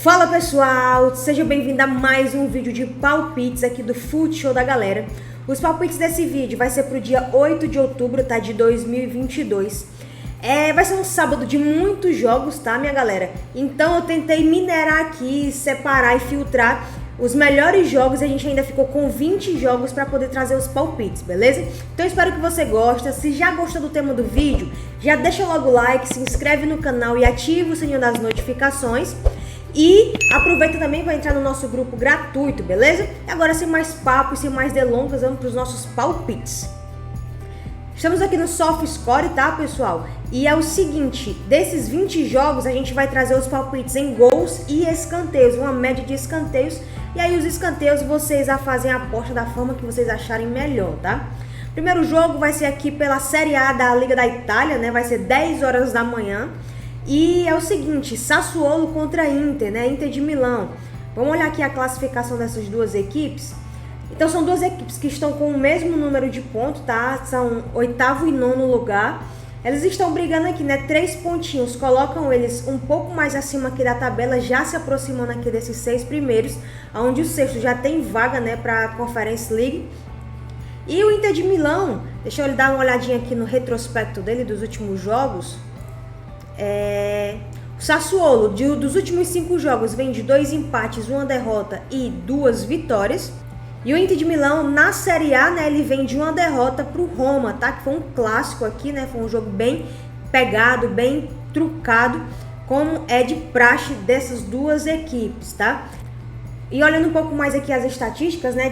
Fala pessoal, seja bem-vindo a mais um vídeo de palpites aqui do Fute Show da galera. Os palpites desse vídeo vai ser pro dia 8 de outubro, tá, de 2022. Vai ser um sábado de muitos jogos, tá, minha galera? Então eu tentei minerar aqui, separar e filtrar os melhores jogos. A gente ainda ficou com 20 jogos para poder trazer os palpites, beleza? Então eu espero que você goste. Se já gostou do tema do vídeo, já deixa logo o like, se inscreve no canal e ativa o sininho das notificações. E aproveita também para entrar no nosso grupo gratuito, beleza? E agora, sem mais papo e sem mais delongas, vamos para os nossos palpites. Estamos aqui no SofaScore, tá, pessoal? E é o seguinte, desses 20 jogos, a gente vai trazer os palpites em gols e escanteios, uma média de escanteios. E aí os escanteios vocês fazem a aposta da forma que vocês acharem melhor, tá? Primeiro jogo vai ser aqui pela Série A da Liga da Itália, né? Vai ser 10 horas da manhã. E é o seguinte, Sassuolo contra Inter, né? Inter de Milão. Vamos olhar aqui a classificação dessas duas equipes. Então são duas equipes que estão com o mesmo número de pontos, tá? São 8º e 9º lugar. Eles estão brigando aqui, né? 3 pontinhos, colocam eles um pouco mais acima aqui da tabela, já se aproximando aqui desses 6 primeiros, onde o sexto já tem vaga, né, para a Conference League. E o Inter de Milão, deixa eu dar uma olhadinha aqui no retrospecto dele dos últimos jogos. O Sassuolo, dos últimos 5 jogos, vem de 2 empates, 1 derrota e 2 vitórias. E o Inter de Milão, na Série A, né, ele vem de 1 derrota pro Roma, tá? Que foi um clássico aqui, né? Foi um jogo bem pegado, bem trucado, como é de praxe dessas duas equipes, tá? E olhando um pouco mais aqui as estatísticas, né?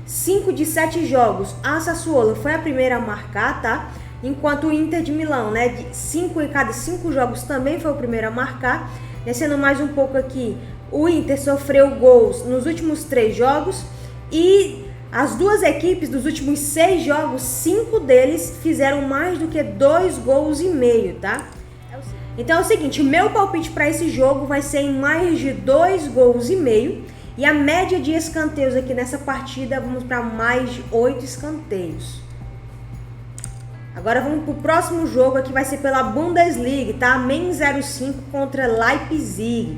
5 de 7 jogos, a Sassuolo foi a primeira a marcar, tá? Enquanto o Inter de Milão, né, de 5 em cada 5 jogos também foi o primeiro a marcar. Descendo mais um pouco aqui, o Inter sofreu gols nos últimos 3 jogos e as duas equipes dos últimos 6 jogos, 5 deles fizeram mais do que 2 gols e meio, tá? Então é o seguinte, o meu palpite para esse jogo vai ser em mais de 2 gols e meio e a média de escanteios aqui nessa partida, vamos para mais de 8 escanteios. Agora vamos para o próximo jogo, aqui vai ser pela Bundesliga, tá? Mainz 05 contra Leipzig.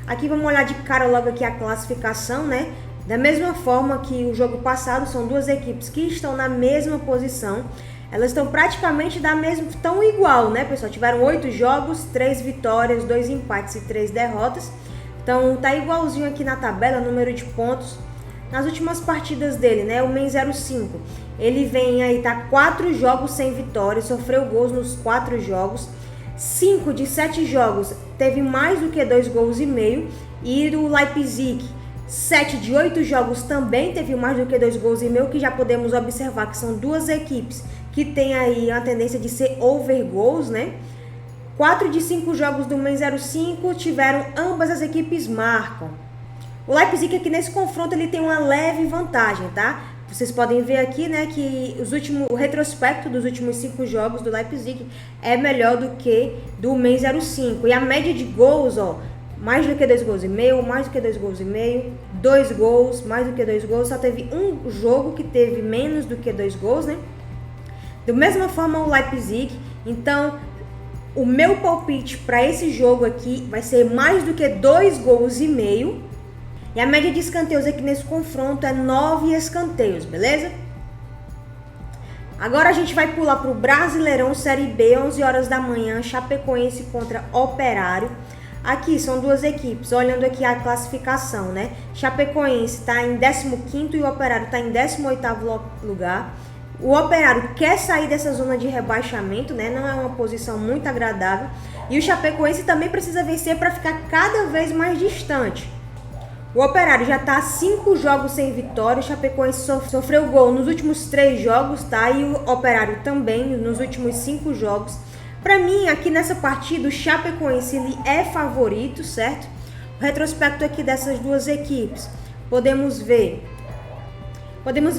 Aqui vamos olhar de cara logo aqui a classificação, né? Da mesma forma que o jogo passado, são duas equipes que estão na mesma posição. Elas estão praticamente estão igual, né, pessoal? Tiveram 8 jogos, 3 vitórias, 2 empates e 3 derrotas. Então tá igualzinho aqui na tabela, número de pontos. Nas últimas partidas dele, né, o Mainz 05, ele vem aí, tá 4 jogos sem vitória, sofreu gols nos 4 jogos. 5 de 7 jogos teve mais do que 2 gols e meio. E o Leipzig, 7 de 8 jogos também teve mais do que 2 gols e meio, que já podemos observar que são duas equipes que tem aí a tendência de ser over goals, né? 4 de 5 jogos do Mainz 05 tiveram, ambas as equipes marcam. O Leipzig aqui nesse confronto ele tem uma leve vantagem, tá? Vocês podem ver aqui, né, que o retrospecto dos últimos 5 jogos do Leipzig é melhor do que do Mainz 05. E a média de gols, ó, mais do que 2 gols e meio, mais do que 2 gols e meio, 2 gols, mais do que 2 gols. Só teve um jogo que teve menos do que 2 gols, né? Da mesma forma o Leipzig. Então, o meu palpite para esse jogo aqui vai ser mais do que 2 gols e meio. E a média de escanteios aqui nesse confronto é 9 escanteios, beleza? Agora a gente vai pular para o Brasileirão Série B, 11 horas da manhã, Chapecoense contra Operário. Aqui são duas equipes, olhando aqui a classificação, né? Chapecoense está em 15º e o Operário está em 18º lugar. O Operário quer sair dessa zona de rebaixamento, né? Não é uma posição muito agradável. E o Chapecoense também precisa vencer para ficar cada vez mais distante. O Operário já está 5 jogos sem vitória, o Chapecoense sofreu gol nos últimos 3 jogos, tá? E o Operário também nos últimos 5 jogos. Para mim, aqui nessa partida, o Chapecoense ele é favorito, certo? O retrospecto aqui dessas duas equipes, podemos ver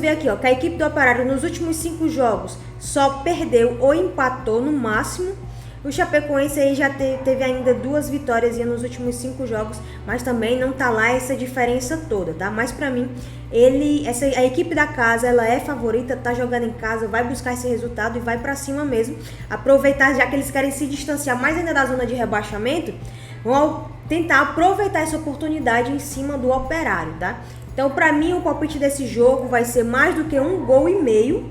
aqui, ó, que a equipe do Operário nos últimos 5 jogos só perdeu ou empatou no máximo. O Chapecoense aí já teve ainda 2 vitórias nos últimos 5 jogos, mas também não tá lá essa diferença toda, tá? Mas pra mim, a equipe da casa, ela é favorita, tá jogando em casa, vai buscar esse resultado e vai pra cima mesmo. Aproveitar, já que eles querem se distanciar mais ainda da zona de rebaixamento, vão tentar aproveitar essa oportunidade em cima do Operário, tá? Então, para mim, o palpite desse jogo vai ser mais do que 1,5 gols.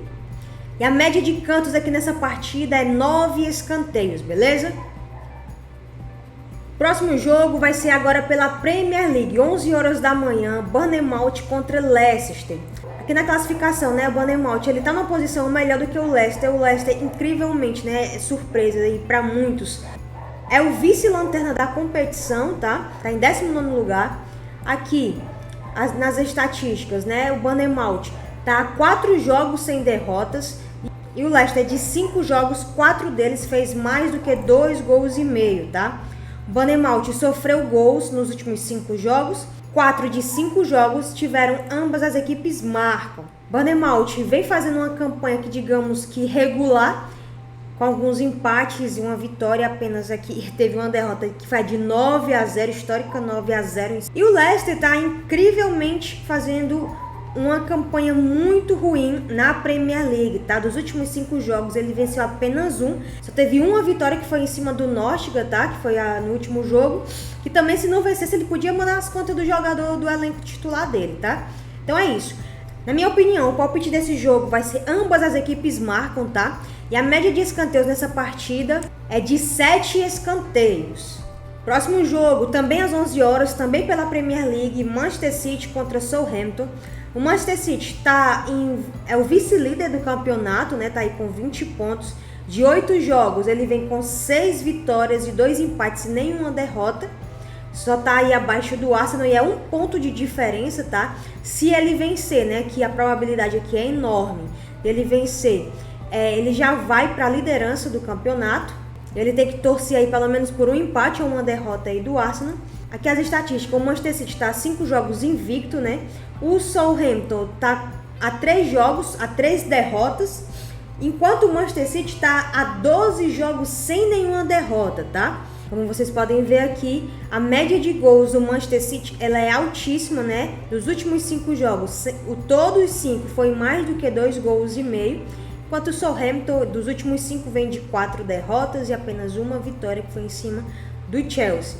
E a média de cantos aqui nessa partida é 9 escanteios, beleza? Próximo jogo vai ser agora pela Premier League, 11 horas da manhã, Bournemouth contra Leicester. Aqui na classificação, né, o Bournemouth, ele tá numa posição melhor do que o Leicester. O Leicester, incrivelmente, né, é surpresa aí para muitos. É o vice-lanterna da competição, tá? Tá em 19º lugar. Aqui, nas estatísticas, né, o Bournemouth tá a 4 jogos sem derrotas. E o Leicester, de 5 jogos, 4 deles fez mais do que 2,5 gols, tá? O Bournemouth sofreu gols nos últimos 5 jogos. 4 de 5 jogos tiveram ambas as equipes marcam. Bournemouth vem fazendo uma campanha que, digamos que regular, com alguns empates e uma vitória apenas aqui. Teve uma derrota que foi de 9-0, histórica 9-0. E o Leicester está incrivelmente fazendo uma campanha muito ruim na Premier League, tá? Dos últimos 5 jogos ele venceu apenas um, só teve uma vitória que foi em cima do Nottingham, tá? Que foi no último jogo, que também se não vencesse ele podia mandar as contas do jogador do elenco titular dele, tá? Então é isso. Na minha opinião, o palpite desse jogo vai ser ambas as equipes marcam, tá? E a média de escanteios nessa partida é de 7 escanteios. Próximo jogo, também às 11 horas, também pela Premier League, Manchester City contra Southampton. O Manchester City é o vice-líder do campeonato, né? Tá aí com 20 pontos. De 8 jogos, ele vem com 6 vitórias e 2 empates e nenhuma derrota. Só tá aí abaixo do Arsenal e é 1 ponto de diferença, tá? Se ele vencer, né? Que a probabilidade aqui é enorme. Ele vencer, ele já vai para a liderança do campeonato. Ele tem que torcer aí pelo menos por um empate ou uma derrota aí do Arsenal. Aqui as estatísticas, o Manchester City está a 5 jogos invicto, né? O Southampton está a 3 jogos, a 3 derrotas, enquanto o Manchester City está a 12 jogos sem nenhuma derrota, tá? Como vocês podem ver aqui, a média de gols do Manchester City ela é altíssima, né? Dos últimos 5 jogos, todos os 5 foi mais do que 2,5 gols, enquanto o Southampton dos últimos 5 vem de 4 derrotas e apenas uma vitória que foi em cima do Chelsea.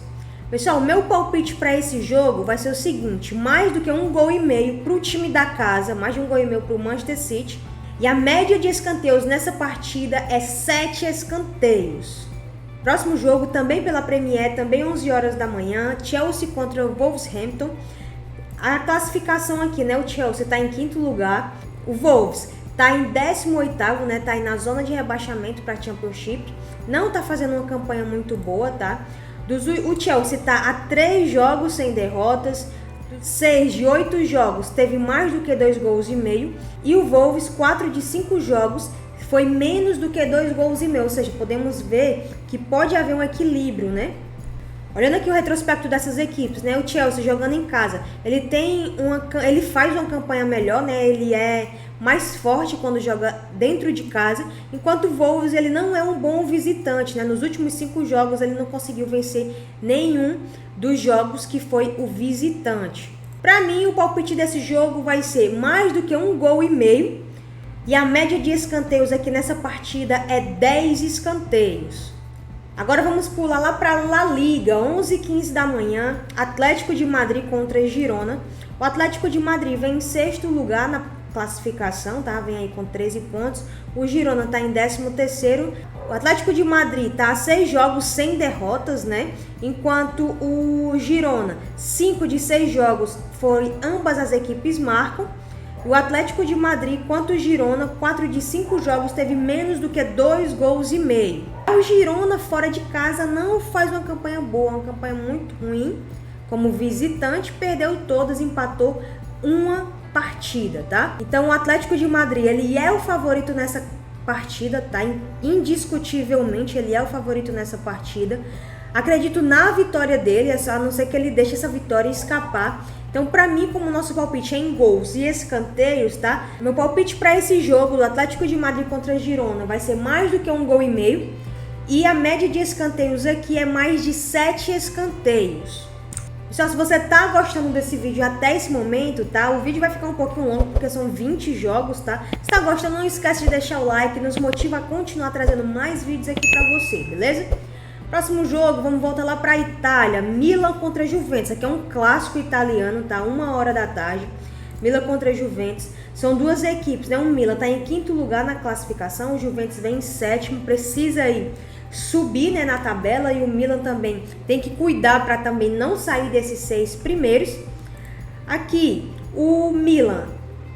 Pessoal, o meu palpite para esse jogo vai ser o seguinte, mais do que 1,5 gols para o time da casa, mais de 1,5 gols para o Manchester City, e a média de escanteios nessa partida é 7 escanteios. Próximo jogo também pela Premier, também 11 horas da manhã, Chelsea contra o Wolverhampton. A classificação aqui, né, o Chelsea está em 5º lugar, o Wolves está em 18º, né, tá aí na zona de rebaixamento para a Championship, não está fazendo uma campanha muito boa, tá? O Chelsea está a 3 jogos sem derrotas, 6 de 8 jogos teve mais do que 2,5 gols, e o Wolves, 4 de 5 jogos, foi menos do que 2,5 gols, ou seja, podemos ver que pode haver um equilíbrio, né? Olhando aqui o retrospecto dessas equipes, né? O Chelsea jogando em casa, ele faz uma campanha melhor, né? Ele é mais forte quando joga dentro de casa, enquanto o Wolves ele não é um bom visitante, né? Nos últimos 5 jogos ele não conseguiu vencer nenhum dos jogos que foi o visitante. Para mim, o palpite desse jogo vai ser mais do que 1,5 gols, e a média de escanteios aqui nessa partida é 10 escanteios. Agora vamos pular lá para La Liga, 11h15 da manhã, Atlético de Madrid contra Girona. O Atlético de Madrid vem em 6º lugar na classificação, tá? Vem aí com 13 pontos. O Girona tá em 13º. O Atlético de Madrid tá a 6 jogos sem derrotas, né? Enquanto o Girona, 5 de 6 jogos foi ambas as equipes marcam. O Atlético de Madrid, quanto o Girona, 4 de 5 jogos teve menos do que 2,5 gols. O Girona fora de casa não faz uma campanha boa, uma campanha muito ruim. Como visitante, perdeu todas, empatou uma partida, tá? Então o Atlético de Madrid, ele é o favorito nessa partida, tá? Indiscutivelmente ele é o favorito nessa partida. Acredito na vitória dele, a não ser que ele deixe essa vitória escapar. Então, para mim, como o nosso palpite é em gols e escanteios, tá? Meu palpite para esse jogo do Atlético de Madrid contra Girona vai ser mais do que 1,5 gols. E a média de escanteios aqui é mais de 7 escanteios. Pessoal, se você tá gostando desse vídeo até esse momento, tá? O vídeo vai ficar um pouquinho longo porque são 20 jogos, tá? Se tá gostando, não esquece de deixar o like, nos motiva a continuar trazendo mais vídeos aqui pra você, beleza? Próximo jogo, vamos voltar lá para a Itália. Milan contra Juventus. Aqui é um clássico italiano, tá? 1h da tarde. Milan contra Juventus. São duas equipes, né? O Milan está em 5º lugar na classificação. O Juventus vem em 7º. Precisa aí subir, né, na tabela. E o Milan também tem que cuidar para também não sair desses 6 primeiros. Aqui, o Milan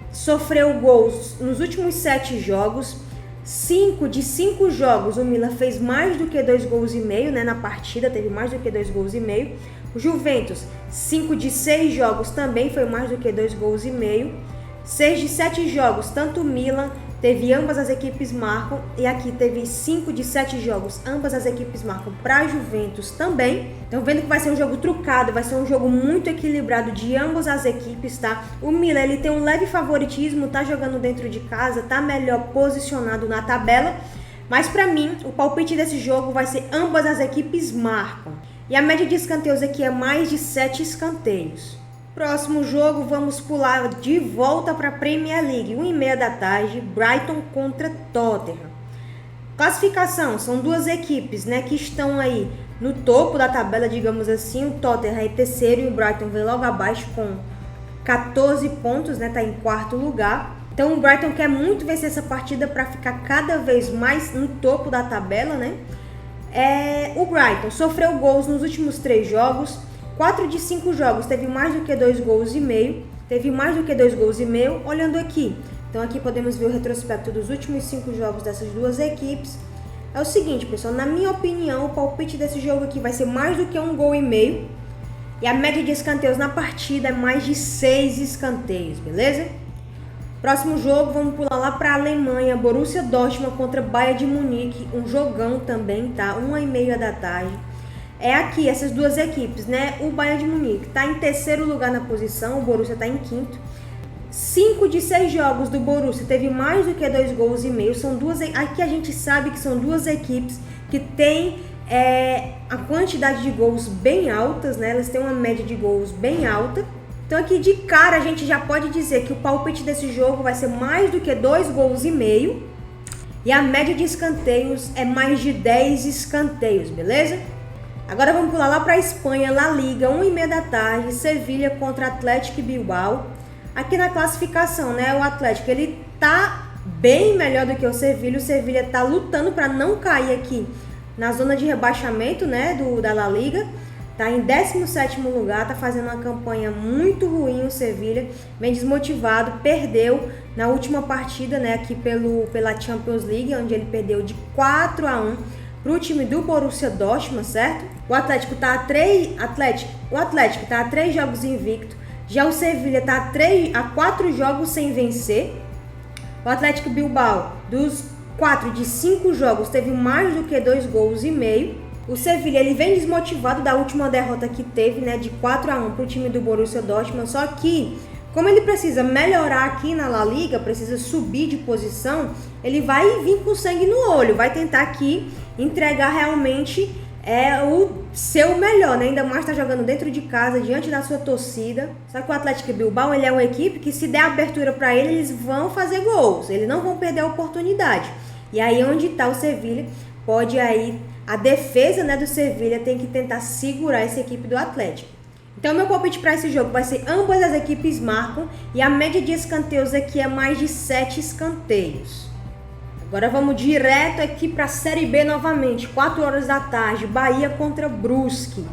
sofreu gols nos últimos 7 jogos. 5 de 5 jogos, o Milan fez mais do que 2 gols e meio, né, na partida, teve mais do que 2 gols e meio. O Juventus, 5 de 6 jogos também foi mais do que 2 gols e meio. 6 de 7 jogos, tanto o Milan teve, ambas as equipes marcam, e aqui teve 5 de 7 jogos, ambas as equipes marcam para a Juventus também. Então vendo que vai ser um jogo trucado, vai ser um jogo muito equilibrado de ambas as equipes, tá? O Milan, ele tem um leve favoritismo, tá jogando dentro de casa, tá melhor posicionado na tabela, mas para mim, o palpite desse jogo vai ser ambas as equipes marcam. E a média de escanteios aqui é mais de 7 escanteios. Próximo jogo, vamos pular de volta para a Premier League, 1h30 da tarde, Brighton contra Tottenham. Classificação, são duas equipes, né, que estão aí no topo da tabela, digamos assim. O Tottenham é terceiro e o Brighton vem logo abaixo com 14 pontos, né, tá em 4º lugar. Então o Brighton quer muito vencer essa partida para ficar cada vez mais no topo da tabela, né. O Brighton sofreu gols nos últimos 3 jogos. 4 de 5 jogos teve mais do que 2 gols e meio. Olhando aqui. Então aqui podemos ver o retrospecto dos últimos 5 jogos dessas duas equipes. É o seguinte, pessoal, na minha opinião, o palpite desse jogo aqui vai ser mais do que 1 gol e meio. E a média de escanteios na partida é mais de 6 escanteios, beleza? Próximo jogo, vamos pular lá para a Alemanha, Borussia Dortmund contra Bayern de Munique. Um jogão também, tá? 1h30 da tarde. É aqui, essas duas equipes, né? O Bayern de Munique está em 3º lugar na posição, o Borussia está em 5º. 5 de 6 jogos do Borussia teve mais do que 2 gols e meio. Aqui a gente sabe que são duas equipes que têm a quantidade de gols bem altas, né? Elas têm uma média de gols bem alta. Então aqui de cara a gente já pode dizer que o palpite desse jogo vai ser mais do que 2 gols e meio. E a média de escanteios é mais de 10 escanteios, beleza? Agora vamos pular lá para a Espanha, La Liga, 1h30 da tarde, Sevilha contra Atlético Bilbao. Aqui na classificação, né, o Atlético, ele tá bem melhor do que o Sevilha tá lutando para não cair aqui na zona de rebaixamento, né, da La Liga. Tá em 17º lugar, tá fazendo uma campanha muito ruim o Sevilha, bem desmotivado, perdeu na última partida, né, aqui pela Champions League, onde ele perdeu de 4-1 para o time do Borussia Dortmund, certo? O Atlético tá a 3 jogos invicto, já o Sevilha tá a 4 jogos sem vencer. O Atlético Bilbao, dos 4 de 5 jogos, teve mais do que 2 gols e meio. O Sevilha, ele vem desmotivado da última derrota que teve, né, de 4-1 para o time do Borussia Dortmund, só que, como ele precisa melhorar aqui na La Liga, precisa subir de posição, ele vai vir com sangue no olho, vai tentar aqui entregar realmente o seu melhor, né? Ainda mais tá jogando dentro de casa, diante da sua torcida. Só que o Atlético Bilbao, ele é uma equipe que, se der abertura para ele, eles vão fazer gols, eles não vão perder a oportunidade. E aí onde tá o Sevilha, pode aí, a defesa, né, do Sevilha tem que tentar segurar essa equipe do Atlético. Então meu palpite para esse jogo vai ser ambas as equipes marcam e a média de escanteios aqui é mais de 7 escanteios. Agora vamos direto aqui para a Série B novamente, 4 horas da tarde, Bahia contra Brusque.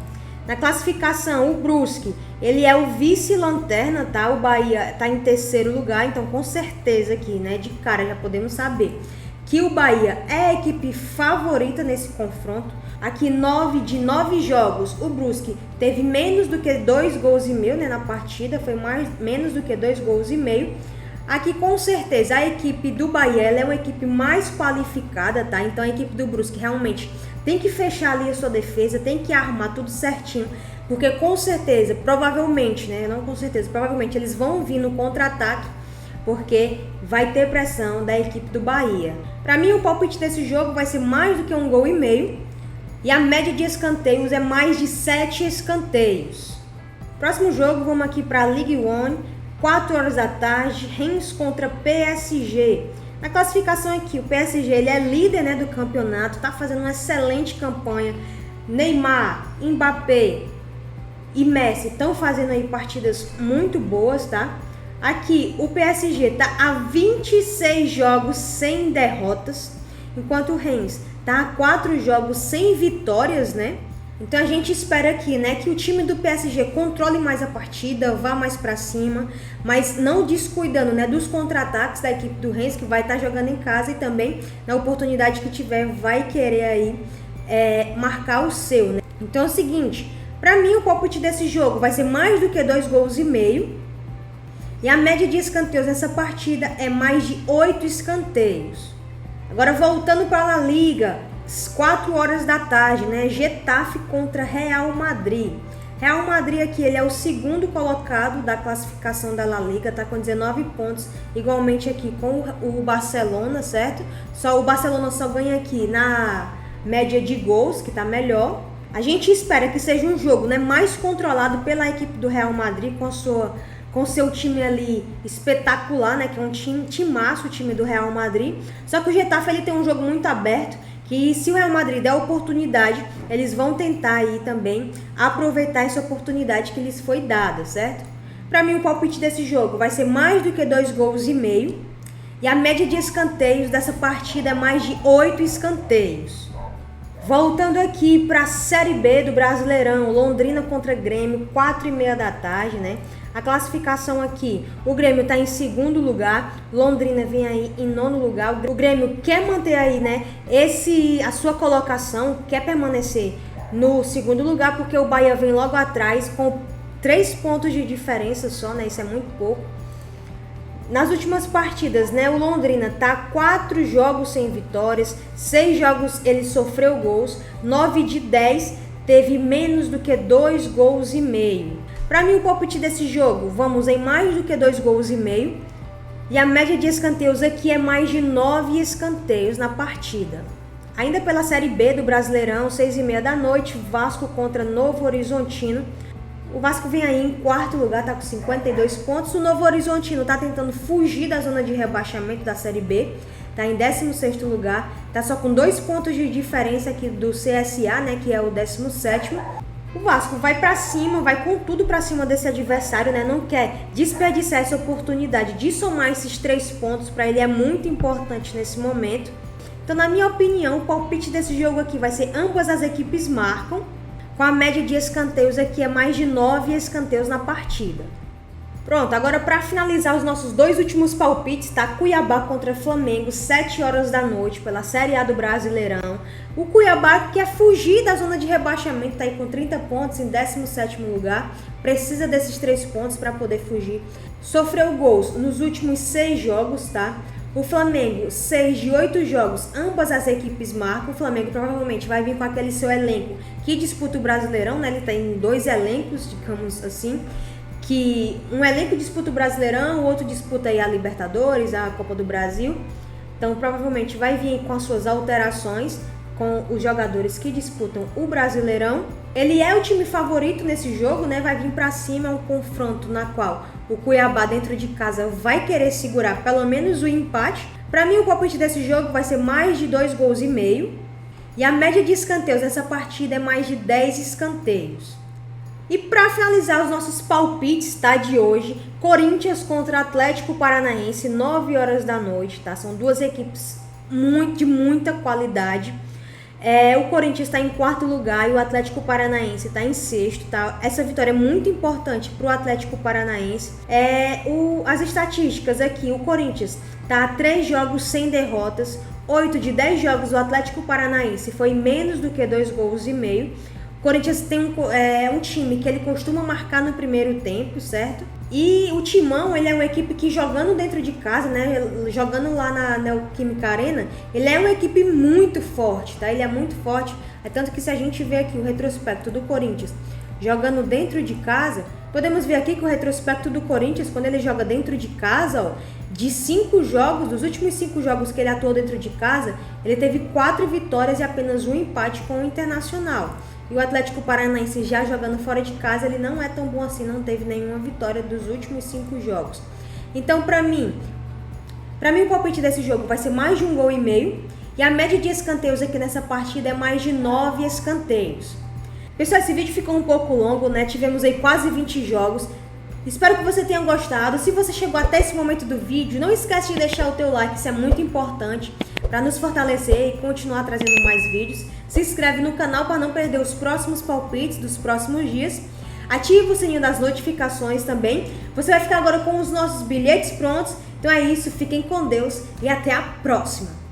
Na classificação, o Brusque, ele é o vice-lanterna, tá? O Bahia está em 3º lugar, então com certeza aqui, né, de cara já podemos saber que o Bahia é a equipe favorita nesse confronto. Aqui 9 de 9 jogos, o Brusque teve menos do que 2 gols e meio, né, na partida, foi menos do que 2 gols e meio. Aqui com certeza a equipe do Bahia, ela é uma equipe mais qualificada, tá? Então a equipe do Brusque realmente tem que fechar ali a sua defesa, tem que arrumar tudo certinho, porque com certeza, provavelmente, né, não com certeza, provavelmente eles vão vir no contra-ataque, porque vai ter pressão da equipe do Bahia. Para mim o palpite desse jogo vai ser mais do que 1 gol e meio, e a média de escanteios é mais de 7 escanteios. Próximo jogo, vamos aqui para a Ligue 1, 4 horas da tarde, Reims contra PSG. Na classificação aqui, o PSG, ele é líder, né, do campeonato, tá fazendo uma excelente campanha, Neymar, Mbappé e Messi estão fazendo aí partidas muito boas, tá? Aqui o PSG tá a 26 jogos sem derrotas, enquanto o Rennes tá a 4 jogos sem vitórias, né? Então a gente espera aqui, né, que o time do PSG controle mais a partida, vá mais para cima, mas não descuidando, né, dos contra-ataques da equipe do Rennes, que vai estar jogando em casa e também na oportunidade que tiver vai querer aí marcar o seu, né? Então é o seguinte, para mim o palpite desse jogo vai ser mais do que 2 gols e meio. E a média de escanteios nessa partida é mais de 8 escanteios. Agora voltando para a La Liga, 4 horas da tarde, né? Getafe contra Real Madrid. Real Madrid aqui, ele é o segundo colocado da classificação da La Liga, tá com 19 pontos, igualmente aqui com o Barcelona, certo? Só o Barcelona só ganha aqui na média de gols, que tá melhor. A gente espera que seja um jogo, né, mais controlado pela equipe do Real Madrid, com seu time ali espetacular, né, que é um timaço, o time do Real Madrid. Só que o Getafe ele tem um jogo muito aberto, que se o Real Madrid der oportunidade, eles vão tentar aí também aproveitar essa oportunidade que lhes foi dada, certo? Para mim o palpite desse jogo vai ser mais do que 2 gols e meio, e a média de escanteios dessa partida é mais de 8 escanteios. Voltando aqui para a Série B do Brasileirão, Londrina contra Grêmio, 4h30 da tarde, né? A classificação aqui, o Grêmio está em segundo lugar, Londrina vem aí em nono lugar. O Grêmio quer manter aí, né, a sua colocação, quer permanecer no segundo lugar, porque o Bahia vem logo atrás com 3 pontos de diferença só, né? Isso é muito pouco. Nas últimas partidas, né, o Londrina tá 4 jogos sem vitórias, 6 jogos ele sofreu gols, 9 de 10 teve menos do que 2 gols e meio. Para mim o palpite desse jogo, vamos em mais do que 2 gols e meio, e a média de escanteios aqui é mais de 9 escanteios na partida. Ainda pela Série B do Brasileirão, 6h30 da noite, Vasco contra Novo Horizontino. O Vasco vem aí em quarto lugar, tá com 52 pontos. O Novo Horizontino tá tentando fugir da zona de rebaixamento da Série B, tá em 16º lugar, tá só com 2 pontos de diferença aqui do CSA, né, que é o 17º. O Vasco vai pra cima, vai com tudo pra cima desse adversário, né, não quer desperdiçar essa oportunidade de somar esses 3 pontos, para ele é muito importante nesse momento. Então, na minha opinião, o palpite desse jogo aqui vai ser ambas as equipes marcam, com a média de escanteios aqui é mais de 9 escanteios na partida. Pronto, agora para finalizar os nossos 2 últimos palpites, tá? Cuiabá contra Flamengo, 7 horas da noite, pela Série A do Brasileirão. O Cuiabá quer fugir da zona de rebaixamento, tá aí com 30 pontos em 17º lugar. Precisa desses 3 pontos para poder fugir. Sofreu gols nos últimos 6 jogos, tá? O Flamengo, 6 de 8 jogos, ambas as equipes marcam. O Flamengo provavelmente vai vir com aquele seu elenco que disputa o Brasileirão, né? Ele tem 2 elencos, digamos assim, que um elenco disputa o Brasileirão, o outro disputa aí a Libertadores, a Copa do Brasil. Então provavelmente vai vir com as suas alterações com os jogadores que disputam o Brasileirão. Ele é o time favorito nesse jogo, né? Vai vir pra cima, é um confronto na qual o Cuiabá dentro de casa vai querer segurar pelo menos o empate. Para mim o palpite desse jogo vai ser mais de 2 gols e meio. E a média de escanteios dessa partida é mais de 10 escanteios. E para finalizar os nossos palpites, tá, de hoje, Corinthians contra Atlético Paranaense, 9 horas da noite, tá? São 2 equipes de muita qualidade. O Corinthians está em 4º lugar e o Atlético Paranaense está em 6º, tá? Essa vitória é muito importante para o Atlético Paranaense. As estatísticas aqui, o Corinthians está a 3 jogos sem derrotas, 8 de 10 jogos o Atlético Paranaense foi menos do que 2 gols e meio. O Corinthians tem um time que ele costuma marcar no primeiro tempo, certo? E o Timão, ele é uma equipe que jogando dentro de casa, né, jogando lá na Neoquímica Arena, ele é uma equipe muito forte, tá? Ele é muito forte, é tanto que se a gente vê aqui o retrospecto do Corinthians jogando dentro de casa, podemos ver aqui que o retrospecto do Corinthians, quando ele joga dentro de casa, ó, de 5 jogos, dos últimos 5 jogos que ele atuou dentro de casa, ele teve 4 vitórias e apenas 1 empate com o Internacional. E o Atlético Paranaense já jogando fora de casa, ele não é tão bom assim, não teve nenhuma vitória dos últimos 5 jogos. Então, para mim o palpite desse jogo vai ser mais de 1 gol e meio. E a média de escanteios aqui nessa partida é mais de 9 escanteios. Pessoal, esse vídeo ficou um pouco longo, né? Tivemos aí quase 20 jogos. Espero que você tenha gostado. Se você chegou até esse momento do vídeo, não esquece de deixar o teu like, isso é muito importante para nos fortalecer e continuar trazendo mais vídeos. Se inscreve no canal para não perder os próximos palpites dos próximos dias. Ative o sininho das notificações também. Você vai ficar agora com os nossos bilhetes prontos. Então é isso, fiquem com Deus e até a próxima!